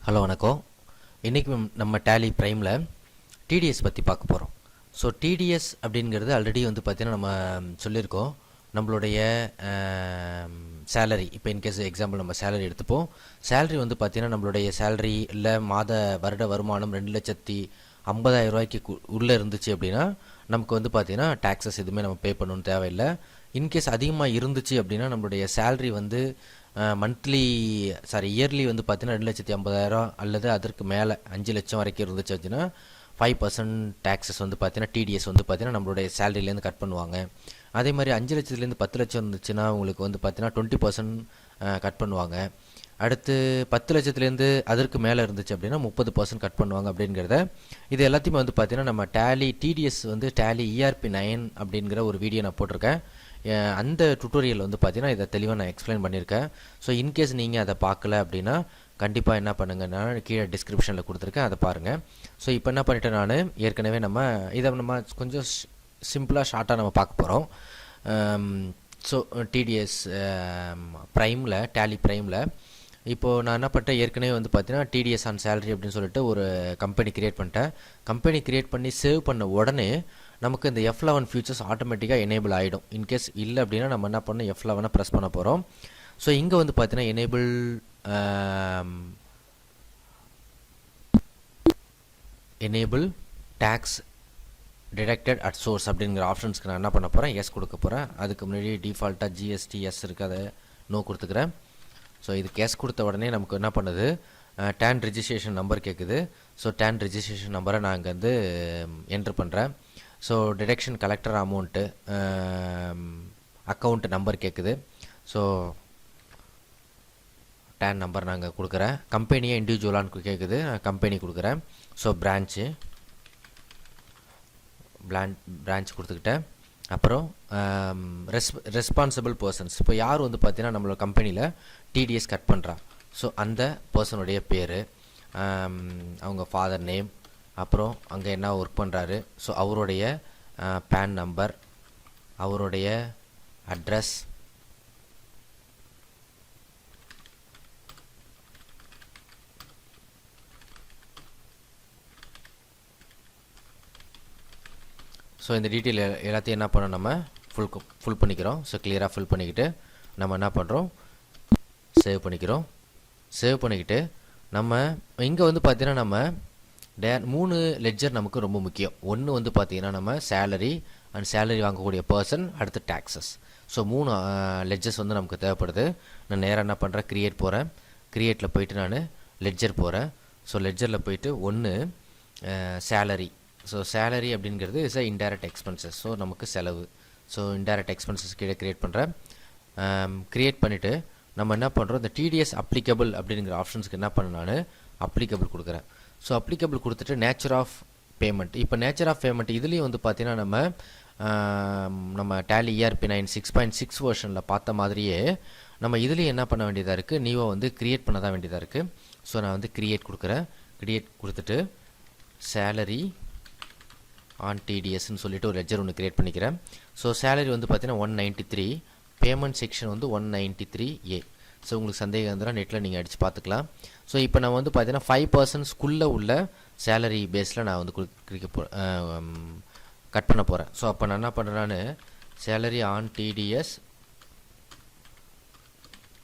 Hello வணக்கம். இன்றைக்கி நம்ம டேலி ப்ரைமில் டிடிஎஸ் பற்றி பார்க்க போகிறோம். ஸோ டிடிஎஸ் அப்படிங்கிறது ஆல்ரெடி வந்து பார்த்திங்கன்னா நம்ம சொல்லியிருக்கோம். நம்மளுடைய சேலரி, இப்போ இன்கேஸ் எக்ஸாம்பிள் நம்ம சேலரி எடுத்துப்போம். சேலரி வந்து பார்த்திங்கன்னா நம்மளுடைய சேலரி இல்லை வருட வருமானம் 2,50,000 ரூபாய்க்கு உள்ளே இருந்துச்சு அப்படின்னா நமக்கு வந்து பார்த்திங்கன்னா டேக்ஸஸ் எதுவுமே நம்ம பே பண்ணணும்னு தேவையில்லை. இன்கேஸ் அதிகமாக இருந்துச்சு அப்படின்னா நம்மளுடைய சேலரி வந்து இயர்லி வந்து பார்த்தீங்கன்னா 2,50,000 அல்லது அதற்கு மேலே 5 லட்சம் வரைக்கும் இருந்துச்சு அப்படின்னா 5% டேக்ஸஸ் வந்து பார்த்தீங்கன்னா டிடிஎஸ் வந்து பார்த்தீங்கன்னா நம்மளுடைய சேலரியிலேருந்து கட் பண்ணுவாங்க. அதே மாதிரி 5 லட்சத்துலேருந்து 10 லட்சம் இருந்துச்சுன்னா உங்களுக்கு வந்து பார்த்தீங்கன்னா 20% கட் பண்ணுவாங்க. அடுத்து 10 லட்சத்துலேருந்து அதற்கு மேலே இருந்துச்சு அப்படின்னா 30% கட் பண்ணுவாங்க அப்படிங்கிறத இது எல்லாத்தையுமே வந்து பார்த்தீங்கன்னா நம்ம டிடிஎஸ் வந்து டேலி ERP9 அப்படிங்கிற ஒரு வீடியோ நான் போட்டிருக்கேன். அந்த டுட்டோரியல் வந்து பார்த்தீங்கன்னா இதை தெளிவாக நான் எக்ஸ்பிளைன் பண்ணியிருக்கேன். ஸோ இன்கேஸ் நீங்கள் அதை பார்க்கல அப்படின்னா கண்டிப்பாக என்ன பண்ணுங்கன்னா கீழே டிஸ்கிரிப்ஷனில் கொடுத்துருக்கேன், அதை பாருங்கள். ஸோ இப்போ என்ன பண்ணிட்டேன், நான் ஏற்கனவே நம்ம கொஞ்சம் சிம்பிளாக ஷார்ட்டாக நம்ம பார்க்க போகிறோம். ஸோ டிடிஎஸ் ப்ரைமில் டேலி ப்ரைமில் இப்போது நான் என்ன பண்ணிட்டேன், ஏற்கனவே வந்து பார்த்தீங்கன்னா டிடிஎஸ் ஆன் சேலரி அப்படின்னு சொல்லிட்டு ஒரு கம்பெனி க்ரியேட் பண்ணிட்டேன். கம்பெனி க்ரியேட் பண்ணி சேவ் பண்ண உடனே நமக்கு இந்த F11 ஃபியூச்சர்ஸ் ஆட்டோமேட்டிக்காக எனேபிள் ஆகிடும். இன்கேஸ் இல்லை அப்படின்னா நம்ம என்ன பண்ணோம், F11 ப்ரெஸ் பண்ண போகிறோம். ஸோ இங்கே வந்து பார்த்தீங்கன்னா enable tax deducted at source அப்படிங்கிற ஆப்ஷன்ஸ்க்கு நான் என்ன பண்ண போகிறேன், எஸ் கொடுக்க போகிறேன். அதுக்கு முன்னாடி டிஃபால்ட்டாக GSTS இருக்குது, அதை நோ கொடுத்துக்கிறேன். ஸோ இதுக்கு எஸ் கொடுத்த உடனே நமக்கு என்ன பண்ணுது, டேன் ரிஜிஸ்ட்ரேஷன் நம்பர் கேட்குது. ஸோ டேன் ரிஜிஸ்ட்ரேஷன் நம்பரை நான் இங்கே வந்து என்ட்ரு பண்ணுறேன். So deduction collector amount account number கேட்குது. ஸோ டேன் நம்பர் நாங்கள் கொடுக்குறேன். கம்பெனியை இண்டிவிஜுவலான்னு கேட்குது, கம்பெனி கொடுக்குறேன். ஸோ பிரான்ச் கொடுத்துக்கிட்டேன். அப்புறம் ரெஸ்பான்சிபிள் பர்சன்ஸ், இப்போ யார் வந்து பார்த்தீங்கன்னா நம்மளோட கம்பெனியில் டிடிஎஸ் கட் பண்ணுறா, ஸோ அந்த பர்சனுடைய பேர், அவங்க ஃபாதர் நேம், அப்புறம் அங்கே என்ன ஒர்க் பண்ணுறாரு, ஸோ அவருடைய பேன் நம்பர், அவருடைய அட்ரஸ், ஸோ இந்த டீட்டெயில் எல்லாத்தையும் என்ன பண்ணோம், நம்ம ஃபுல் பண்ணிக்கிறோம். ஸோ கிளியராக ஃபில் பண்ணிக்கிட்டு நம்ம என்ன பண்ணுறோம், சேவ் பண்ணிக்கிட்டு நம்ம இங்கே வந்து பார்த்தீங்கன்னா நம்ம 3 லெட்ஜர் நமக்கு ரொம்ப முக்கியம். ஒன்று வந்து பார்த்தீங்கன்னா நம்ம சேலரி அண்ட் சேலரி வாங்கக்கூடிய பர்சன், அடுத்து டேக்ஸஸ். ஸோ 3 லெட்ஜர்ஸ் வந்து நமக்கு தேவைப்படுது. நான் நேராக என்ன பண்ணுறேன், க்ரியேட்டில் போயிட்டு நான் லெட்ஜர் போகிறேன். ஸோ லெட்ஜரில் போயிட்டு ஒன்று சேலரி. ஸோ சேலரி அப்படிங்கிறது is a indirect expenses, so நமக்கு செலவு. ஸோ இன்டைரக்ட் எக்ஸ்பென்சஸ் கீழே க்ரியேட் பண்ணுறேன். க்ரியேட் பண்ணிவிட்டு நம்ம என்ன பண்ணுறோம், இந்த டிடிஎஸ் அப்ளிகபிள் அப்படிங்கிற ஆப்ஷன்ஸ்க்கு என்ன பண்ண நான் அப்ளிகபிள் கொடுக்குறேன். ஸோ அப்ளிகபிள் கொடுத்துட்டு நேச்சர் ஆஃப் பேமெண்ட். இப்போ நேச்சர் ஆஃப் பேமெண்ட் இதுலேயும் வந்து பார்த்தீங்கன்னா நம்ம டேலி ERP9 6.6 வெர்ஷனில் பார்த்த மாதிரியே நம்ம இதுலேயும் என்ன பண்ண வேண்டியதாக இருக்குது, நியூவாக வந்து க்ரியேட் பண்ண தான் வேண்டியதாக இருக்குது. ஸோ நான் வந்து க்ரியேட் கொடுத்துட்டு சேலரி ஆன் டிடிஎஸ்ன்னு சொல்லிட்டு ஒரு லெட்ஜர் ஒன்று க்ரியேட் பண்ணிக்கிறேன். ஸோ சேலரி வந்து பார்த்தீங்கன்னா 193, பேமெண்ட் செக்ஷன் வந்து 193A. ஸோ உங்களுக்கு சந்தேகம் இருந்தால் நெட்டில் நீங்கள் அடித்து பார்த்துக்கலாம். ஸோ இப்போ நான் வந்து பார்த்தீங்கன்னா 5% உள்ள சேலரி பேஸில் நான் வந்து கட் பண்ண போகிறேன். ஸோ அப்போ நான் என்ன பண்ணுறேன்னு சேலரி ஆன் டிடிஎஸ்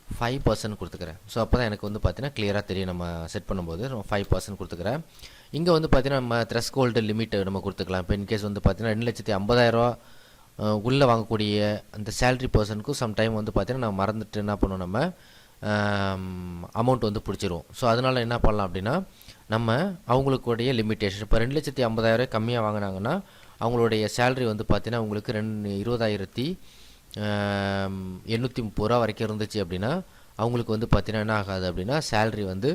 5% கொடுத்துக்கிறேன். ஸோ அப்போ தான் எனக்கு வந்து பார்த்தீங்கன்னா கிளியராக தெரியும், நம்ம செட் பண்ணும்போது 5% கொடுத்துக்கிறேன். இங்கே வந்து பார்த்தீங்கன்னா நம்ம த்ரெஷ்ஹோல்டு லிமிட் நம்ம கொடுத்துக்கலாம். இப்போ இன்கேஸ் வந்து பார்த்தீங்கன்னா 2,50,000 உள்ளே வாங்கக்கூடிய அந்த சேலரி பர்சனுக்கும் சம்டைம் வந்து பார்த்தீங்கன்னா நம்ம மறந்துட்டு என்ன பண்ணுவோம், நம்ம அமௌண்ட் வந்து பிடிச்சிருவோம். ஸோ அதனால் என்ன பண்ணலாம் அப்படின்னா நம்ம அவங்களுக்குடைய லிமிட்டேஷன், இப்போ 2,50,000 கம்மியாக வாங்கினாங்கன்னா அவங்களுடைய சேலரி வந்து பார்த்தீங்கன்னா உங்களுக்கு 20,830 வரைக்கும் இருந்துச்சு அப்படின்னா அவங்களுக்கு வந்து பார்த்தீங்கன்னா என்ன ஆகாது அப்படின்னா சேலரி வந்து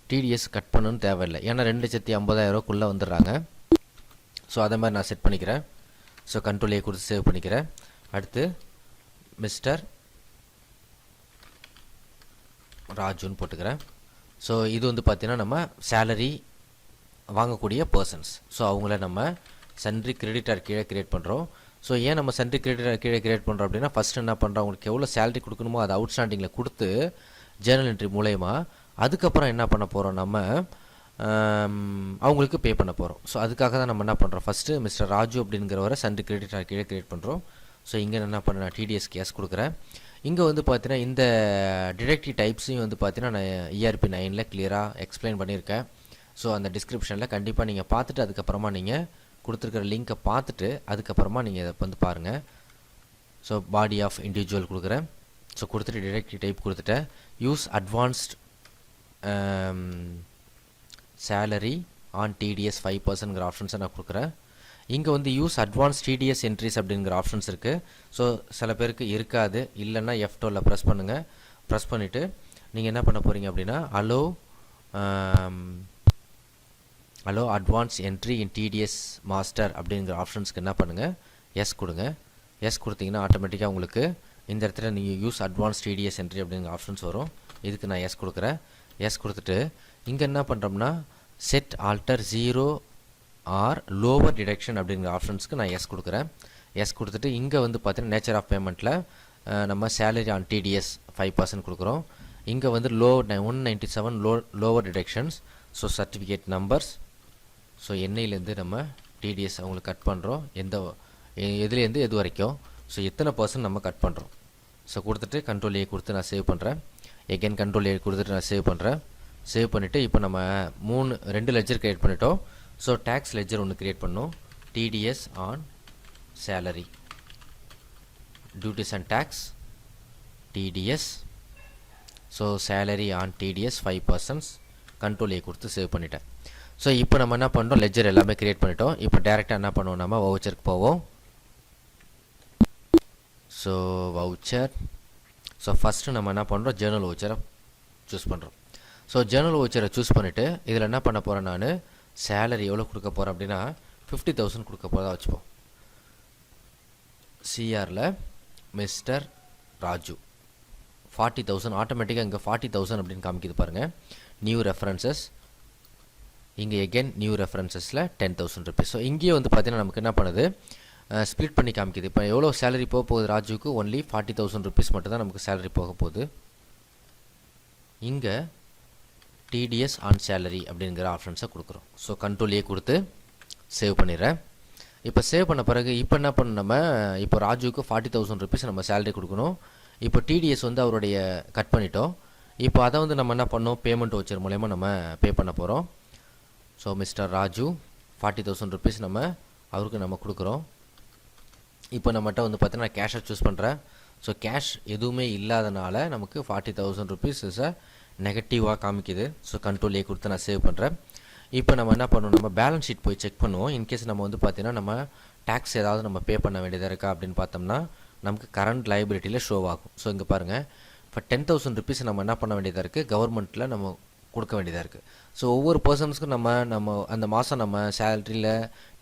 டிடிஎஸ் கட் பண்ணணும்னு தேவையில்லை, ஏன்னா 2,50,000 வந்துடுறாங்க. ஸோ அதை மாதிரி நான் செட் பண்ணிக்கிறேன். ஸோ கண்ட்ரோல் A கொடுத்து சேவ் பண்ணிக்கிறேன். அடுத்து மிஸ்டர் ராஜுன்னு போட்டுக்கிறேன். ஸோ இது வந்து பார்த்தீங்கன்னா நம்ம சேலரி வாங்கக்கூடிய பர்சன்ஸ். ஸோ அவங்கள நம்ம சன்ட்ரி கிரெடிட்டார் கீழே க்ரியேட் பண்ணுறோம். ஸோ ஏன் நம்ம சன்ட்ரி கிரெடிட்டார் கீழே க்ரியேட் பண்ணுறோம் அப்படின்னா ஃபஸ்ட்டு என்ன பண்ணுறோம், அவங்களுக்கு எவ்வளோ சேலரி கொடுக்கணுமோ அதை அவுட்ஸ்டாண்டிங்கில் கொடுத்து ஜேர்னல் என்ட்ரி மூலயமா அதுக்கப்புறம் என்ன பண்ண போகிறோம் நம்ம அவங்களுக்கு பே பண்ண போகிறோம். ஸோ அதுக்காக தான் நம்ம என்ன பண்ணுறோம், ஃபஸ்ட்டு மிஸ்டர் ராஜு அப்படிங்கிறவரை சண்டே கிரெடிட் கீழே கிரியேட் பண்ணுறோம். ஸோ இங்கே என்ன பண்ண நான் டிடிஎஸ்க்கு எஸ் கொடுக்குறேன். இங்கே வந்து பார்த்தீங்கன்னா இந்த டிடெக்டிவ் டைப்ஸையும் வந்து பார்த்தீங்கன்னா நான் ERP 9ல் கிளியராக எக்ஸ்பிளைன் பண்ணியிருக்கேன். ஸோ அந்த டிஸ்கிரிப்ஷனில் கண்டிப்பாக நீங்கள் பார்த்துட்டு அதுக்கப்புறமா நீங்கள் கொடுத்துருக்கிற லிங்க்கை பார்த்துட்டு அதுக்கப்புறமா நீங்கள் இதை வந்து பாருங்கள். ஸோ பாடி ஆஃப் இண்டிவிஜுவல் கொடுக்குறேன். ஸோ கொடுத்துட்டு டிடெக்டிவ் டைப் கொடுத்துட்டேன். Use advanced salary on TDS 5%ங்கிற ஆப்ஷன்ஸை நான் கொடுக்குறேன். இங்கே வந்து யூஸ் அட்வான்ஸ் TDS என்ட்ரிஸ் அப்படிங்கிற ஆப்ஷன்ஸ் இருக்குது. ஸோ சில பேருக்கு இருக்காது, இல்லைன்னா F12 ப்ரெஸ் பண்ணுங்கள். ப்ரெஸ் பண்ணிவிட்டு நீங்கள் என்ன பண்ண போகிறீங்க அப்படின்னா allow advance entry in TDS master அப்படிங்கிற ஆப்ஷன்ஸ்க்கு என்ன பண்ணுங்கள், எஸ் கொடுங்க. எஸ் கொடுத்தீங்கன்னா ஆட்டோமேட்டிக்காக உங்களுக்கு இந்த இடத்துல நீங்கள் யூஸ் அட்வான்ஸ் TDS என்ட்ரி அப்படிங்கிற ஆப்ஷன்ஸ் வரும். இதுக்கு நான் எஸ் கொடுக்குறேன். எஸ் கொடுத்துட்டு இங்கே என்ன பண்ணுறோம்னா set alter 0 or lower deduction அப்படிங்கிற ஆப்ஷன்ஸ்க்கு நான் எஸ் கொடுக்குறேன். எஸ் கொடுத்துட்டு இங்கே வந்து பார்த்தீங்கன்னா நேச்சர் ஆஃப் பேமெண்ட்டில் நம்ம சேலரி ஆன் TDS 5% கொடுக்குறோம். இங்கே வந்து 197 lower deductions. So certificate numbers. So எண்ணெயிலேருந்து நம்ம TDS அவங்களுக்கு கட் பண்ணுறோம், எதுலேருந்து எது வரைக்கும், ஸோ எத்தனை பர்சன்ட் நம்ம கட் பண்ணுறோம். ஸோ கொடுத்துட்டு கண்ட்ரோல் A கொடுத்து நான் சேவ் பண்ணுறேன். எகைன் கண்ட்ரோல் A கொடுத்துட்டு நான் சேவ் பண்ணுறேன். சேவ் பண்ணிவிட்டு இப்போ நம்ம 2 லெட்ஜர் க்ரியேட் பண்ணிட்டோம். ஸோ டேக்ஸ் லெட்ஜர் ஒன்று க்ரியேட் பண்ணோம். TDS on salary, duties and tax TDS. So salary on TDS 5%. Control A கொடுத்து சேவ் பண்ணிட்டேன். ஸோ இப்போ நம்ம என்ன பண்ணுறோம், லெட்ஜர் எல்லாமே க்ரியேட் பண்ணிட்டோம். இப்போ டேரெக்டாக என்ன பண்ணுவோம், நம்ம வவுச்சருக்கு போவோம். So voucher. ஸோ ஃபஸ்ட்டு நம்ம என்ன பண்ணுறோம், ஜேர்னல் வவுச்சரை சூஸ் பண்ணுறோம். ஸோ ஜேர்னல் வவுச்சரை சூஸ் பண்ணிவிட்டு இதில் என்ன பண்ண போகிறேன், நான் சேலரி எவ்வளோ கொடுக்க போகிறேன் அப்படின்னா 50,000 கொடுக்க போகிறதா வச்சுப்போம். CRல மிஸ்டர் ராஜு 40,000 ஆட்டோமேட்டிக்காக இங்கே 40,000 அப்படின்னு காமிக்குது பாருங்கள். நியூ ரெஃபரன்சஸ், இங்கே எகெயின் நியூ ரெஃபரன்சஸில் 10,000 ருபீஸ். ஸோ இங்கேயே வந்து பார்த்தீங்கன்னா நமக்கு என்ன பண்ணுது, ஸ்ப்ளிட் பண்ணி காமிக்குது. இப்போ எவ்வளோ சேலரி போக போகுது ராஜுக்கு, ஒன்லி 40,000 ருபீஸ் மட்டும் தான் நமக்கு சேலரி போக போகுது. இங்கே TDS ஆன் சேலரி அப்படிங்கிற ஆப்ஷன்ஸை கொடுக்குறோம். ஸோ கண்ட்ரோல் A கொடுத்து சேவ் பண்ணிடுறேன். இப்போ சேவ் பண்ண பிறகு இப்போ என்ன பண்ண, நம்ம இப்போ ராஜுக்கு 40,000 ருபீஸ் நம்ம சேலரி கொடுக்கணும். இப்போ TDS வந்து அவருடைய கட் பண்ணிட்டோம். இப்போ அதை வந்து நம்ம என்ன பண்ணோம், பேமெண்ட் வவுச்சர் மூலயமா நம்ம பே பண்ண போகிறோம். ஸோ மிஸ்டர் ராஜு 40,000 ருபீஸ் நம்ம அவருக்கு நம்ம கொடுக்குறோம். இப்போ நம்மகிட்ட வந்து பார்த்தீங்கன்னா கேஷை சூஸ் பண்ணுறேன். ஸோ கேஷ் எதுவுமே இல்லாதனால நமக்கு 40,000 ருபீஸ் இஸ் நெகட்டிவாக காமிக்குது. ஸோ கண்ட்ரோல் A கொடுத்து நான் சேவ் பண்ணுறேன். இப்போ நம்ம என்ன பண்ணுவோம், நம்ம பேலன்ஸ் ஷீட் போய் செக் பண்ணுவோம். இன்கேஸ் நம்ம வந்து பார்த்தீங்கன்னா நம்ம டேக்ஸ் ஏதாவது நம்ம பே பண்ண வேண்டியதாக இருக்கா அப்படின்னு பார்த்தோம்னா நமக்கு கரண்ட் லைபிலிட்டியில் ஷோ ஆகும். ஸோ இங்கே பாருங்கள், இப்போ 10,000 ருபீஸ் நம்ம என்ன பண்ண வேண்டியதாக இருக்குது, கவர்மெண்ட்டில் நம்ம கொடுக்க வேண்டியதாக இருக்குது. ஸோ ஒவ்வொரு பர்சன்ஸ்க்கும் நம்ம அந்த மாதம் நம்ம சேலரியில்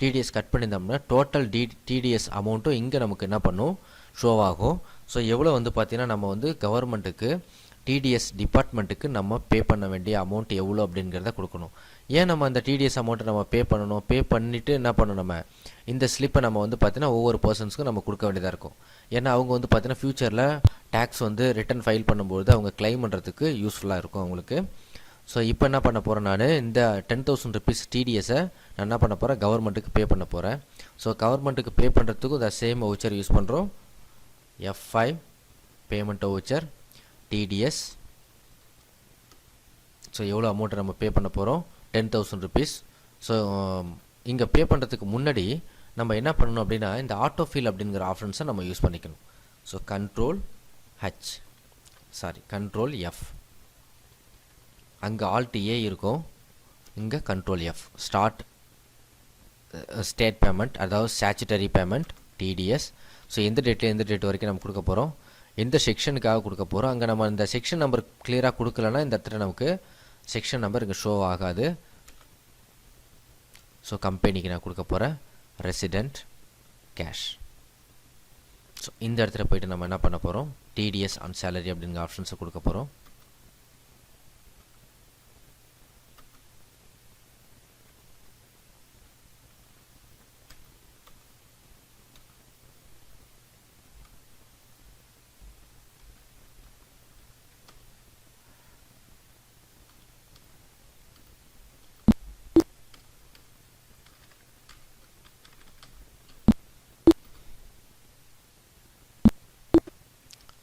TDS கட் பண்ணியிருந்தோம்னா டோட்டல் TDS அமௌண்ட்டும் இங்கே நமக்கு என்ன பண்ணும், ஷோ ஆகும். ஸோ எவ்வளோ வந்து பார்த்திங்கன்னா நம்ம வந்து கவர்மெண்ட்டுக்கு TDS டிபார்ட்மெண்ட்டுக்கு நம்ம பே பண்ண வேண்டிய அமௌண்ட் எவ்வளோ அப்படிங்கிறத கொடுக்கணும். ஏன் நம்ம அந்த TDS அமௌண்ட்டை நம்ம பே பண்ணணும், பே பண்ணிவிட்டு என்ன பண்ணணும், நம்ம இந்த ஸ்லிப்பை நம்ம வந்து பார்த்திங்கன்னா ஒவ்வொரு பர்சன்ஸ்க்கும் நம்ம கொடுக்க வேண்டியதாக இருக்கும். ஏன்னா அவங்க வந்து பார்த்திங்கன்னா ஃப்யூச்சரில் டேக்ஸ் வந்து ரிட்டன் ஃபைல் பண்ணும்போது அவங்க கிளைம் பண்ணுறதுக்கு யூஸ்ஃபுல்லாக இருக்கும் அவங்களுக்கு. ஸோ இப்போ என்ன பண்ண போகிறேன், நான் இந்த 10,000 ருபீஸ் TDSை நான் என்ன பண்ண போகிறேன், கவர்மெண்ட்டுக்கு பே பண்ண போகிறேன். ஸோ கவர்மெண்ட்டுக்கு பே பண்ணுறதுக்கும் இந்த சேம் வவுச்சர் யூஸ் பண்ணுறோம். F5 payment voucher TDS. So எவ்வளோ அமௌண்ட்டை நம்ம பே பண்ண போகிறோம், 10,000 ருபீஸ். ஸோ இங்கே பே பண்ணுறதுக்கு முன்னாடி நம்ம என்ன பண்ணணும் அப்படின்னா இந்த ஆட்டோஃபில் அப்படிங்கிற ஆப்ஷன்ஸை நம்ம யூஸ் பண்ணிக்கணும். ஸோ கண்ட்ரோல் F, அங்கே Alt A இருக்கும், இங்கே கண்ட்ரோல் F, ஸ்டேட் பேமெண்ட், அதாவது ஸ்டாச்சுட்டரி பேமெண்ட் TDS. ஸோ எந்த டேட்டில் எந்த டேட் வரைக்கும் நம்ம கொடுக்க போகிறோம், எந்த செக்ஷனுக்காக கொடுக்க போகிறோம். அங்கே நம்ம இந்த செக்ஷன் நம்பர் கிளியராக கொடுக்கலன்னா இந்த இடத்துல நமக்கு செக்ஷன் நம்பர் இங்கே ஷோ ஆகாது. ஸோ கம்பெனிக்கு நான் கொடுக்க போகிறேன் ரெசிடெண்ட் கேஷ். ஸோ இந்த இடத்துல போய்ட்டு நம்ம என்ன பண்ண போகிறோம், TDS ஆன் சேலரி அப்படிங்கிற ஆப்ஷன்ஸை கொடுக்க போகிறோம்.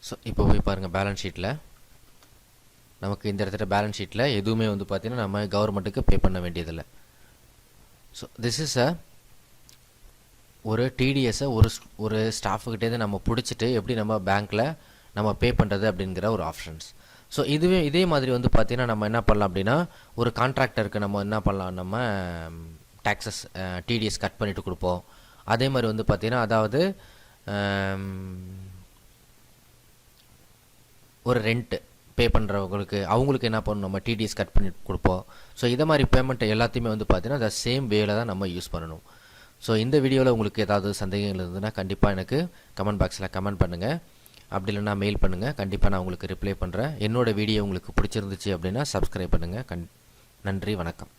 ஸோ இப்போ போய் பாருங்கள் பேலன்ஸ் ஷீட்டில். நமக்கு இந்த இடத்துல பேலன்ஸ் ஷீட்டில் எதுவுமே வந்து பார்த்திங்கன்னா நம்ம கவர்மெண்ட்டுக்கு பே பண்ண வேண்டியதில்லை. ஸோ திஸ் இஸ் ஒரு டிடிஎஸை ஒரு ஸ்டாஃபுக்கிட்டேருந்து நம்ம பிடிச்சிட்டு எப்படி நம்ம பேங்க்கில் நம்ம பே பண்ணுறது அப்படிங்கிற ஒரு ஆப்ஷன்ஸ். ஸோ இதே மாதிரி வந்து பார்த்திங்கன்னா நம்ம என்ன பண்ணலாம் அப்படின்னா, ஒரு கான்ட்ராக்டருக்கு நம்ம என்ன பண்ணலாம், நம்ம டேக்ஸஸ் டிடிஎஸ் கட் பண்ணிவிட்டு கொடுப்போம். அதே மாதிரி வந்து பார்த்திங்கன்னா அதாவது ஒரு ரெண்ட்டு பே பண்ணுறவங்களுக்கு அவங்களுக்கு என்ன பண்ணணும், நம்ம டிடிஎஸ் கட் பண்ணி கொடுப்போம். ஸோ இதை மாதிரி பேமெண்ட்டை எல்லாத்தையுமே வந்து பார்த்திங்கன்னா அந்த சேம் வேல தான் நம்ம யூஸ் பண்ணணும். ஸோ இந்த வீடியோவில் உங்களுக்கு ஏதாவது சந்தேகங்கள் இருந்ததுன்னா கண்டிப்பாக எனக்கு கமெண்ட் பாக்ஸில் கமெண்ட் பண்ணுங்கள். அப்படி இல்லைனா மெயில் பண்ணுங்கள், கண்டிப்பாக நான் உங்களுக்கு ரிப்ளை பண்ணுறேன். என்னோடய வீடியோ உங்களுக்கு பிடிச்சிருந்துச்சு அப்படின்னா சப்ஸ்கிரைப் பண்ணுங்கள். நன்றி, வணக்கம்.